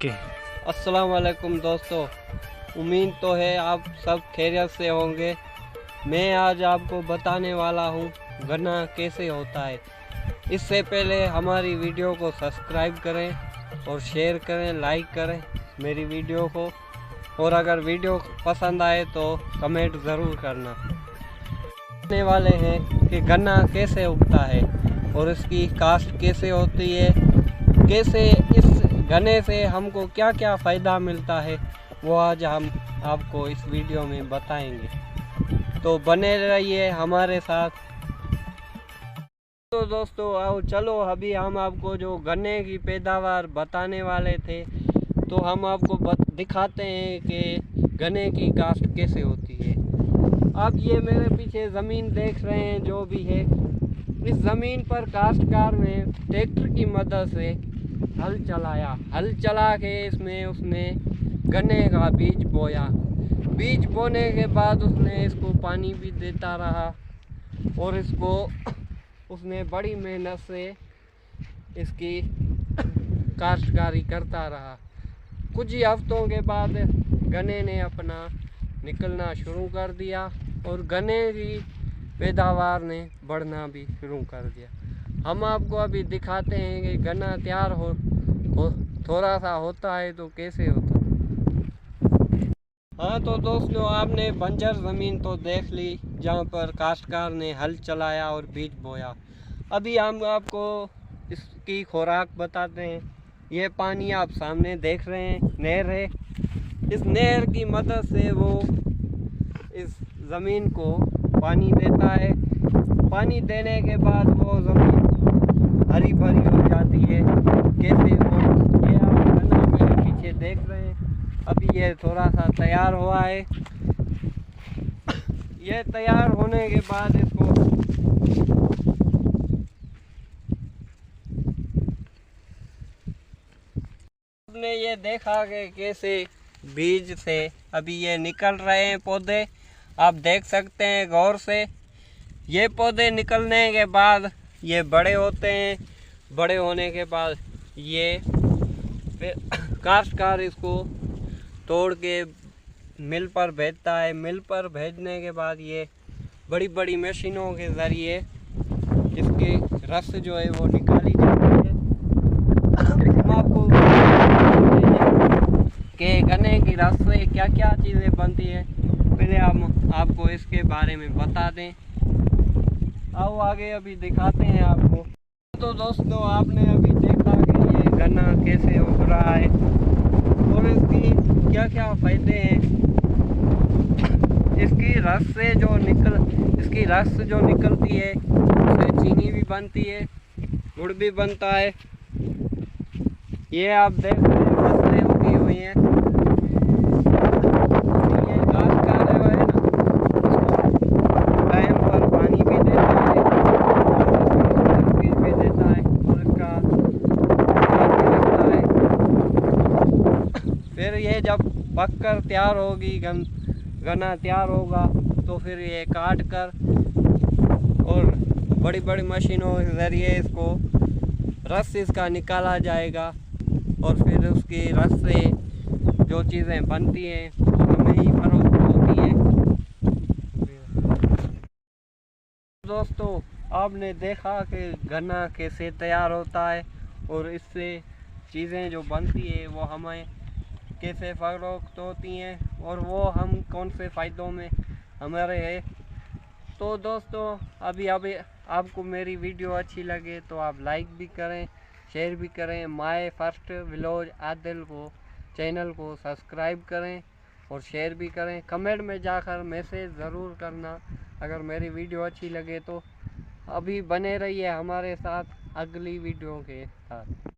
के अस्सलाम वालेकुम दोस्तों, उम्मीद तो है आप सब खैरियत से होंगे। मैं आज आपको बताने वाला हूँ गन्ना कैसे होता है। इससे पहले हमारी वीडियो को सब्सक्राइब करें और शेयर करें, लाइक करें मेरी वीडियो को, और अगर वीडियो पसंद आए तो कमेंट ज़रूर करना। बताने वाले हैं कि गन्ना कैसे उगता है और इसकी काश्त कैसे होती है, कैसे इस गन्ने से हमको क्या क्या फ़ायदा मिलता है, वो आज हम आपको इस वीडियो में बताएंगे। तो बने रहिए हमारे साथ। तो दोस्तों आओ चलो, अभी हम आपको जो गन्ने की पैदावार बताने वाले थे, तो हम आपको दिखाते हैं कि गन्ने की काश्त कैसे होती है। अब ये मेरे पीछे ज़मीन देख रहे हैं जो भी है, इस ज़मीन पर काश्तकार ने ट्रैक्टर की मदद से हल चला के इसमें उसने गन्ने का बीज बोया। बीज बोने के बाद उसने इसको पानी भी देता रहा और इसको उसने बड़ी मेहनत से इसकी काश्तकारी करता रहा। कुछ ही हफ्तों के बाद गन्ने ने अपना निकलना शुरू कर दिया और गन्ने की पैदावार ने बढ़ना भी शुरू कर दिया। हम आपको अभी दिखाते हैं कि गन्ना तैयार हो थोड़ा सा होता है तो कैसे होता है। हाँ तो दोस्तों, आपने बंजर ज़मीन तो देख ली जहाँ पर काश्तकार ने हल चलाया और बीज बोया। अभी हम आपको इसकी खुराक बताते हैं। ये पानी आप सामने देख रहे हैं, नहर है। इस नहर की मदद से वो इस ज़मीन को पानी देता है। पानी देने के बाद वो ज़मीन हरी भरी हो जाती है। कैसे वो, ये आप गन्ना मेरे पीछे देख रहे हैं, अभी ये थोड़ा सा तैयार हुआ है। ये तैयार होने के बाद इसको आपने ये देखा कि कैसे बीज से अभी ये निकल रहे हैं पौधे, आप देख सकते हैं गौर से। ये पौधे निकलने के बाद ये बड़े होते हैं। बड़े होने के बाद ये काश्तकार इसको तोड़ के मिल पर भेजता है। मिल पर भेजने के बाद ये बड़ी बड़ी मशीनों के ज़रिए इसके रस जो है वो निकाली जाती है। हम आपको कि गन्ने की रस से क्या क्या चीज़ें बनती है, पहले हम आपको इसके बारे में बता दें। आओ आगे अभी दिखाते हैं आपको। तो दोस्तों, आपने अभी देखा कि ये गन्ना कैसे उग रहा है और इसकी क्या क्या फ़ायदे हैं। इसकी रस जो निकलती है उससे चीनी भी बनती है, गुड़ भी बनता है। ये आप देख रहे हैं फसलें उगी हुई हैं। ये काश्तकार है ना, टाइम पर पानी भी देता है और बीज भी देता है और इसका ध्यान भी रखता है। फिर ये जब पककर तैयार होगी, गन्ना तैयार होगा, तो फिर ये काट कर और बड़ी बड़ी मशीनों के ज़रिए इसको रस इसका निकाला जाएगा और फिर उसकी रस से जो चीज़ें बनती हैं वो हमें ही फरोख्त होती हैं। दोस्तों, आपने देखा कि गन्ना कैसे तैयार होता है और इससे चीज़ें जो बनती है वो हमें कैसे फरोख्त होती हैं और वो हम कौन से फ़ायदों में हमारे है। तो दोस्तों, अभी आपको मेरी वीडियो अच्छी लगे तो आप लाइक भी करें, शेयर भी करें। माय फर्स्ट व्लॉग आदिल को चैनल को सब्सक्राइब करें और शेयर भी करें। कमेंट में जाकर मैसेज ज़रूर करना अगर मेरी वीडियो अच्छी लगे तो। अभी बने रहिए हमारे साथ अगली वीडियो के साथ।